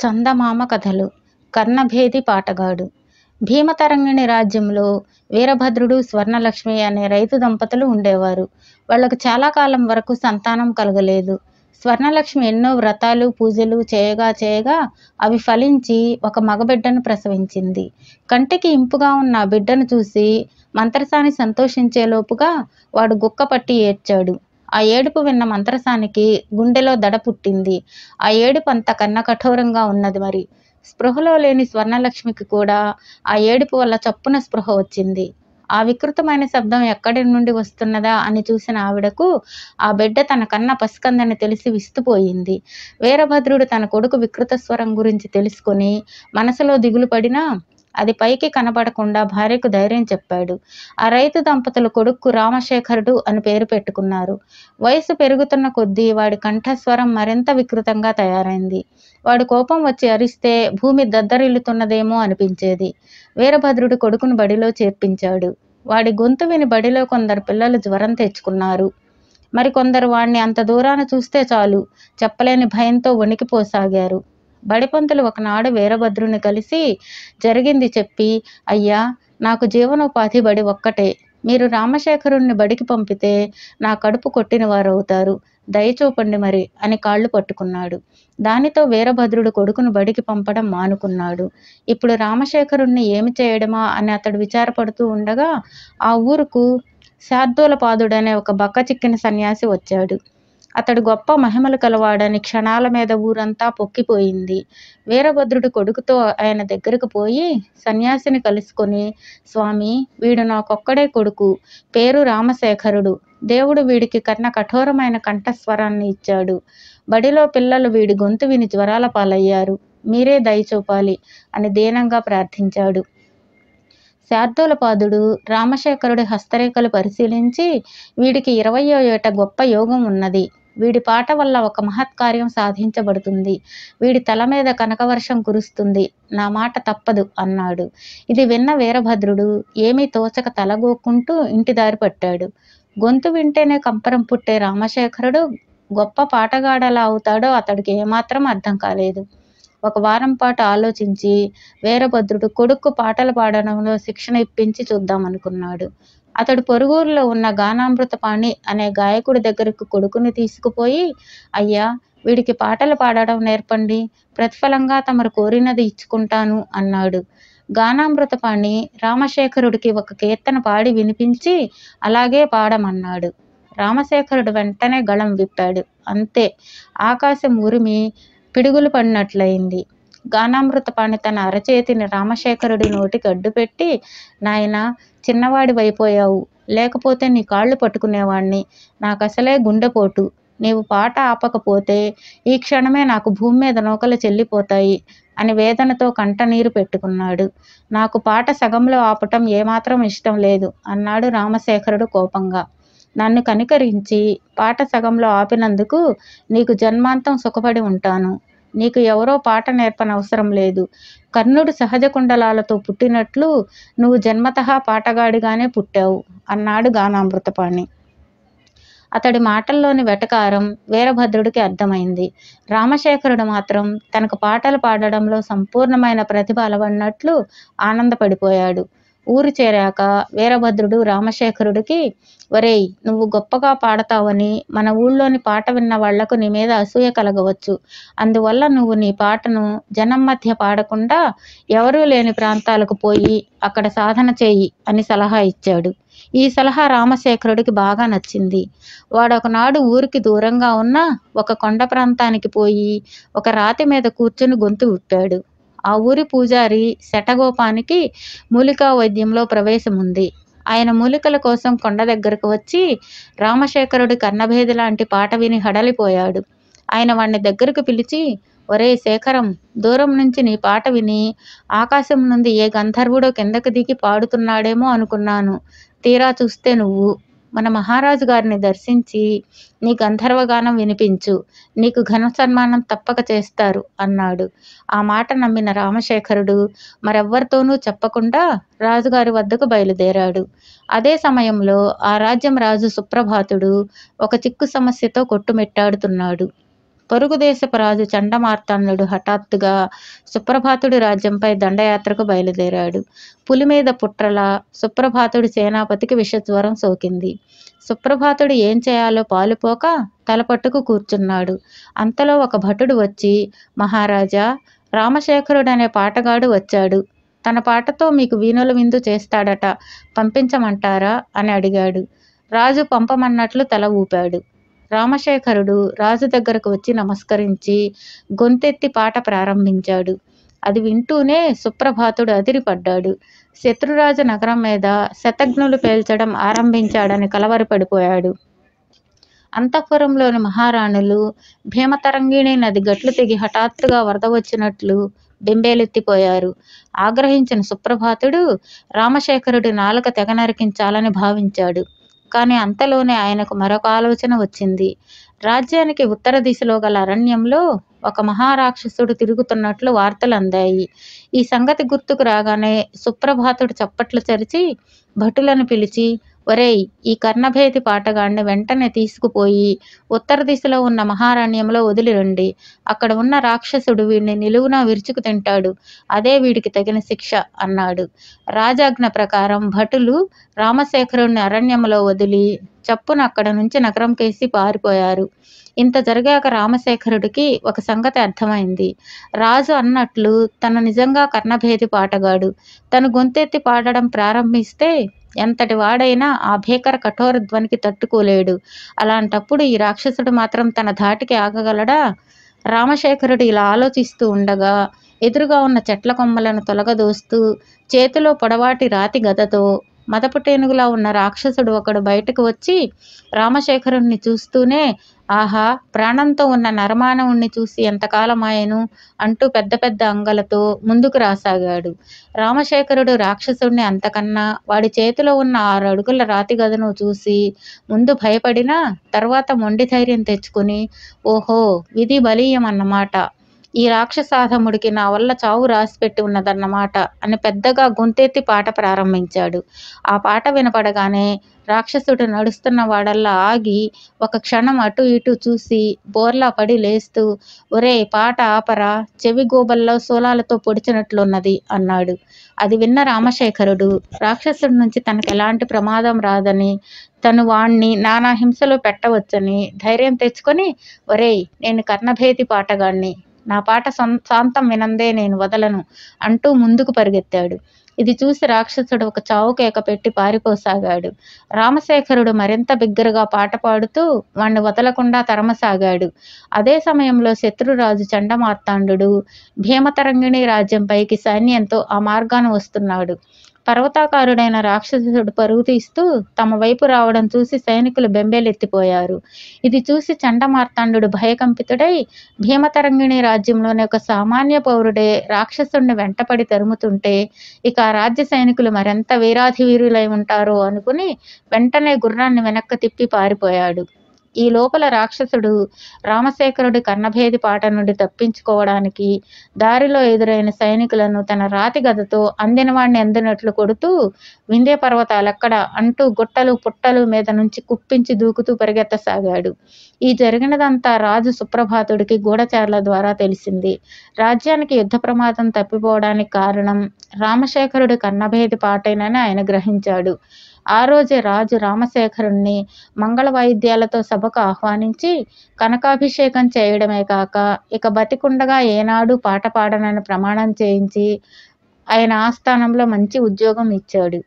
చందమామ కథలు. కర్ణభేది పాటగాడు. భీమతరంగిణి రాజ్యంలో వీరభద్రుడు, స్వర్ణలక్ష్మి అనే రైతు దంపతులు ఉండేవారు. వాళ్లకు చాలా కాలం వరకు సంతానం కలగలేదు. స్వర్ణలక్ష్మి ఎన్నో వ్రతాలు, పూజలు చేయగా చేయగా అవి ఫలించి ఒక మగబిడ్డను ప్రసవించింది. కంటికి ఇంపుగా ఉన్న ఆ బిడ్డను చూసి మంత్రసాని సంతోషించేలోపుగా వాడు గుక్కపట్టి ఏడ్చాడు. ఆ ఏడుపు విన్న మంత్రసానికి గుండెలో దడ పుట్టింది. ఆ ఏడుపు అంత కన్న కఠోరంగా ఉన్నది. మరి స్పృహలో లేని స్వర్ణలక్ష్మికి కూడా ఆ ఏడుపు వల్ల చప్పున స్పృహ వచ్చింది. ఆ వికృతమైన శబ్దం ఎక్కడి నుండి వస్తున్నదా అని చూసిన ఆవిడకు ఆ బిడ్డ తన కన్న పసికందని తెలిసి విస్తుపోయింది. వీరభద్రుడు తన కొడుకు వికృత స్వరం గురించి తెలుసుకొని మనసులో దిగులు పడినా అది పైకి కనబడకుండా భార్యకు ధైర్యం చెప్పాడు. ఆ రైతు దంపతులు కొడుకు రామశేఖరుడు అని పేరు పెట్టుకున్నారు. వయసు పెరుగుతున్న కొద్దీ వాడి కంఠస్వరం మరింత వికృతంగా తయారైంది. వాడు కోపం వచ్చి అరిస్తే భూమి దద్దరిల్లుతున్నదేమో అనిపించేది. వీరభద్రుడు కొడుకును బడిలో చేర్పించాడు. వాడి గొంతు విని బడిలో కొందరు పిల్లలు జ్వరం తెచ్చుకున్నారు. మరికొందరు వాణ్ణి అంత దూరాన చూస్తే చాలు చెప్పలేని భయంతో వణికిపోసాగారు. బడిపంతులు ఒకనాడు వీరభద్రుని కలిసి జరిగింది చెప్పి, అయ్యా, నాకు జీవనోపాధి బడి ఒక్కటే. మీరు రామశేఖరుణ్ణి బడికి పంపితే నా కడుపు కొట్టిన వారవుతారు. దయచూపండి మరి అని కాళ్ళు పట్టుకున్నాడు. దానితో వీరభద్రుడు కొడుకును బడికి పంపడం మానుకున్నాడు. ఇప్పుడు రామశేఖరుణ్ణి ఏమి చేయడమా అని అతడు విచారపడుతూ ఉండగా ఆ ఊరుకు శార్దూలపాదుడనే ఒక బక్కచిక్కిన సన్యాసి వచ్చాడు. అతడు గొప్ప మహిమలు కలవాడని క్షణాల మీద ఊరంతా పొక్కిపోయింది. వీరభద్రుడు కొడుకుతో ఆయన దగ్గరకు పోయి సన్యాసిని కలుసుకొని, స్వామి, వీడు నాకొక్కడే కొడుకు. పేరు రామశేఖరుడు. దేవుడు వీడికి కన్న కఠోరమైన కంఠస్వరాన్ని ఇచ్చాడు. బడిలో పిల్లలు వీడి గొంతు విని జ్వరాల పాలయ్యారు. మీరే దయచూపాలి అని దీనంగా ప్రార్థించాడు. శార్దూలపాదుడు రామశేఖరుడి హస్తరేఖలు పరిశీలించి, వీడికి 20వ ఏట గొప్ప యోగం ఉన్నది. వీడి పాట వల్ల ఒక మహత్కార్యం సాధించబడుతుంది. వీడి తల మీద కనకవర్షం కురుస్తుంది. నా మాట తప్పదు అన్నాడు. ఇది విన్న వీరభద్రుడు ఏమీ తోచక తలగోక్కుంటూ ఇంటి దారి పట్టాడు. గొంతు వింటేనే కంపరం పుట్టే రామశేఖరుడు గొప్ప పాటగాడెలా అవుతాడో అతడికి ఏమాత్రం అర్థం కాలేదు. ఒక వారం పాటు ఆలోచించి వీరభద్రుడు కొడుకు పాటలు పాడడంలో శిక్షణ ఇప్పించి చూద్దామనుకున్నాడు. అతడు పొరుగురులో ఉన్న గానామృతపాణి అనే గాయకుడి దగ్గరకు కొడుకుని తీసుకుపోయి, అయ్యా, వీడికి పాటలు పాడడం నేర్పండి. ప్రతిఫలంగా తమరు కోరినది ఇచ్చుకుంటాను అన్నాడు. గానామృతపాణి రామశేఖరుడికి ఒక కీర్తన పాడి వినిపించి అలాగే పాడమన్నాడు. రామశేఖరుడు వెంటనే గళం విప్పాడు. అంతే, ఆకాశం ఉరిమి పిడుగులు పడినట్లయింది. గానామృతపాణి తన అరచేతిని రామశేఖరుడి నోటికి అడ్డుపెట్టి, నాయనా, చిన్నవాడివైపోయావు. లేకపోతే నీ కాళ్ళు పట్టుకునేవాణ్ణి. నాకసలే గుండెపోటు. నీవు పాట ఆపకపోతే ఈ క్షణమే నాకు భూమి మీద నూకలు చెల్లిపోతాయి అని వేదనతో కంటనీరు పెట్టుకున్నాడు. నాకు పాట సగంలో ఆపటం ఏమాత్రం ఇష్టం లేదు అన్నాడు రామశేఖరుడు కోపంగా. నన్ను కనికరించి పాట సగంలో ఆపినందుకు నీకు జన్మాంతం సుఖపడి ఉంటాను. నీకు ఎవరో పాట నేర్పనవసరం లేదు. కర్ణుడు సహజ కుండలాలతో పుట్టినట్లు నువ్వు జన్మతః పాటగాడిగానే పుట్టావు అన్నాడు గానామృతపాణి. అతడి మాటల్లోని వెటకారం వీరభద్రుడికి అర్థమైంది. రామశేఖరుడు మాత్రం తనకు పాటలు పాడడంలో సంపూర్ణమైన ప్రతిభ అలవడినట్లు ఆనందపడిపోయాడు. ఊరు చేరాక వీరభద్రుడు రామశేఖరుడికి, ఒరేయ్, నువ్వు గొప్పగా పాడతావని మన ఊళ్ళోని పాట విన్న వాళ్లకు నీ మీద అసూయ కలగవచ్చు. అందువల్ల నువ్వు నీ పాటను జనం మధ్య పాడకుండా ఎవరూ లేని ప్రాంతాలకు పోయి అక్కడ సాధన చేయి అని సలహా ఇచ్చాడు. ఈ సలహా రామశేఖరుడికి బాగా నచ్చింది. వాడొకనాడు ఊరికి దూరంగా ఉన్న ఒక కొండ ప్రాంతానికి పోయి ఒక రాతి మీద కూర్చుని గొంతు విప్పాడు. ఆ ఊరి పూజారి శటగోపానికి మూలికా వైద్యంలో ప్రవేశం ఉంది. ఆయన మూలికల కోసం కొండ దగ్గరకు వచ్చి రామశేఖరుడి కర్ణభేది లాంటి పాట విని హడలిపోయాడు. ఆయన వాణ్ణి దగ్గరకు పిలిచి, ఒరే శేఖరం, దూరం నుంచి నీ పాట విని ఆకాశం నుండి ఏ గంధర్వుడో కిందకు దిగి పాడుతున్నాడేమో అనుకున్నాను. తీరా చూస్తే నువ్వు. మన మహారాజు గారిని దర్శించి నీ గంధర్వగానం వినిపించు. నీకు ఘన సన్మానం తప్పక చేస్తారు అన్నాడు. ఆ మాట నమ్మిన రామశేఖరుడు మరెవ్వరితోనూ చెప్పకుండా రాజుగారి వద్దకు బయలుదేరాడు. అదే సమయంలో ఆ రాజ్యం రాజు సుప్రభాతుడు ఒక చిక్కు సమస్యతో కొట్టుమిట్టాడుతున్నాడు. పొరుగు దేశపు రాజు చండమార్తాండుడు హఠాత్తుగా సుప్రభాతుడి రాజ్యంపై దండయాత్రకు బయలుదేరాడు. పులి మీద పుట్రలా సుప్రభాతుడి సేనాపతికి విషజ్వరం సోకింది. సుప్రభాతుడు ఏం చేయాలో పాలుపోక తలపట్టుకు కూర్చున్నాడు. అంతలో ఒక భటుడు వచ్చి, మహారాజా, రామశేఖరుడనే పాటగాడు వచ్చాడు. తన పాటతో మీకు వీణుల విందు చేస్తాడట, పంపించమంటారా అని అడిగాడు. రాజు పంపమన్నట్లు తల ఊపాడు. రామశేఖరుడు రాజు దగ్గరకు వచ్చి నమస్కరించి గొంతెత్తి పాట ప్రారంభించాడు. అది వింటూనే సుప్రభాతుడు అదిరిపడ్డాడు. శత్రురాజు నగరం మీద శతఘ్నులు పేల్చడం ఆరంభించాడని కలవరపడిపోయాడు. అంతఃపురంలోని మహారాణులు భీమతరంగిణి నది గట్లు తెగి హఠాత్తుగా వరద వచ్చినట్లు బెంబేలెత్తిపోయారు. ఆగ్రహించిన సుప్రభాతుడు రామశేఖరుడి నాలుక తెగ నరికించాలని భావించాడు. కానీ అంతలోనే ఆయనకు మరొక ఆలోచన వచ్చింది. రాజ్యానికి ఉత్తర దిశలో గల అరణ్యంలో ఒక మహారాక్షసుడు తిరుగుతున్నట్లు వార్తలు అందాయి. ఈ సంగతి గుర్తుకు రాగానే సుప్రభాతుడు చప్పట్లు చరిచి భటులను పిలిచి, ఒరేయ్, ఈ కర్ణభేది పాటగాడిని వెంటనే తీసుకుపోయి ఉత్తర దిశలో ఉన్న మహారణ్యంలో వదిలిరండి. అక్కడ ఉన్న రాక్షసుడు వీడిని నిలువునా విరుచుకు తింటాడు. అదే వీడికి తగిన శిక్ష అన్నాడు. రాజాజ్ఞ ప్రకారం భటులు రామశేఖరుణ్ణి అరణ్యంలో వదిలి చప్పున అక్కడ నుంచి నగరం కేసి పారిపోయారు. ఇంత జరిగాక రామశేఖరుడికి ఒక సంగతి అర్థమైంది. రాజు అన్నట్లు తను నిజంగా కర్ణభేది పాటగాడు. తను గొంతెత్తి పాడడం ప్రారంభిస్తే ఎంతటి వాడైనా ఆ భీకర కఠోర ధ్వనికి తట్టుకోలేడు. అలాంటప్పుడు ఈ రాక్షసుడు మాత్రం తన ధాటికి ఆగగలడా? రామశేఖరుడు ఇలా ఆలోచిస్తూ ఉండగా ఎదురుగా ఉన్న చెట్ల కొమ్మలను తొలగదోస్తూ చేతిలో పొడవాటి రాతి గదతో మదపుటేనుగులా ఉన్న రాక్షసుడు ఒకడు బయటకు వచ్చి రామశేఖరుణ్ణి చూస్తూనే, ఆహా, ప్రాణంతో ఉన్న నరమానవుణ్ణి చూసి ఎంతకాలమాయను అంటూ పెద్ద పెద్ద అంగలతో ముందుకు రాసాగాడు. రామశేఖరుడు రాక్షసుడిని అంతకన్నా వాడి చేతిలో ఉన్న 6 అడుగుల రాతి గదను చూసి ముందు భయపడినా తర్వాత మొండి ధైర్యం తెచ్చుకుని, ఓహో, విధి బలీయం అన్నమాట, ఈ రాక్షసాధముడికి నా వల్ల చావు రాసిపెట్టి ఉన్నదన్నమాట అని పెద్దగా గొంతెత్తి పాట ప్రారంభించాడు. ఆ పాట వినపడగానే రాక్షసుడు నడుస్తున్న వాడల్లా ఆగి ఒక క్షణం అటు ఇటు చూసి బోర్లా పడి లేస్తూ, ఒరే, పాట ఆపరా, చెవి గోబల్లో శూలాలతో పొడిచినట్లున్నది అన్నాడు. అది విన్న రామశేఖరుడు రాక్షసుడి నుంచి తనకు ఎలాంటి ప్రమాదం రాదని, తను వాణ్ణి నానా హింసలో పెట్టవచ్చని ధైర్యం తెచ్చుకొని, ఒరేయ్, నేను కర్ణభేది పాటగాణ్ణి, నా పాట శాంతం వినందే నేను వదలను అంటూ ముందుకు పరిగెత్తాడు. ఇది చూసి రాక్షసుడు ఒక చావు కేక పెట్టి పారిపోసాగాడు. రామశేఖరుడు మరింత బిగ్గరగా పాట పాడుతూ వాణ్ణి వదలకుండా తరమసాగాడు. అదే సమయంలో శత్రురాజు చండమార్తాండు భీమతరంగిణి రాజ్యంపైకి సైన్యంతో ఆ మార్గాన వస్తున్నాడు. పర్వతాకారుడైన రాక్షసుడు పరుగు తీస్తూ తమ వైపు రావడం చూసి సైనికులు బెంబేలెత్తిపోయారు. ఇది చూసి చండమార్తాండు భయకంపితుడై భీమతరంగిణి రాజ్యంలోని ఒక సామాన్య పౌరుడే రాక్షసుడిని వెంటపడి తరుముతుంటే ఇక ఆ రాజ్య సైనికులు మరెంత వీరాధివీరులై ఉంటారో అనుకుని వెంటనే గుర్రాన్ని వెనక్కి తిప్పి పారిపోయాడు. ఈ లోపల రాక్షసుడు రామశేఖరుడి కర్ణభేది పాట నుండి తప్పించుకోవడానికి దారిలో ఎదురైన సైనికులను తన రాతి గదతో అందినవాణ్ణి అందినట్లు కొడుతూ, వింధ్య పర్వతాలెక్కడ అంటూ గుట్టలు పుట్టలు మీద నుంచి కుప్పించి దూకుతూ పరిగెత్తసాగాడు. ఈ జరిగినదంతా రాజు సుప్రభాతుడికి గూఢచారుల ద్వారా తెలిసింది. రాజ్యానికి యుద్ధ ప్రమాదం తప్పిపోవడానికి కారణం రామశేఖరుడి కర్ణభేది పాటేనని ఆయన గ్రహించాడు. ఆ రోజే రాజు రామశేఖరుణ్ణి మంగళ వాయిద్యాలతో సభకు ఆహ్వానించి కనకాభిషేకం చేయడమే కాక ఇక బతికుండగా ఏనాడు పాట పాడనని ప్రమాణం చేయించి ఆయన ఆస్థానంలో మంచి ఉద్యోగం ఇచ్చాడు.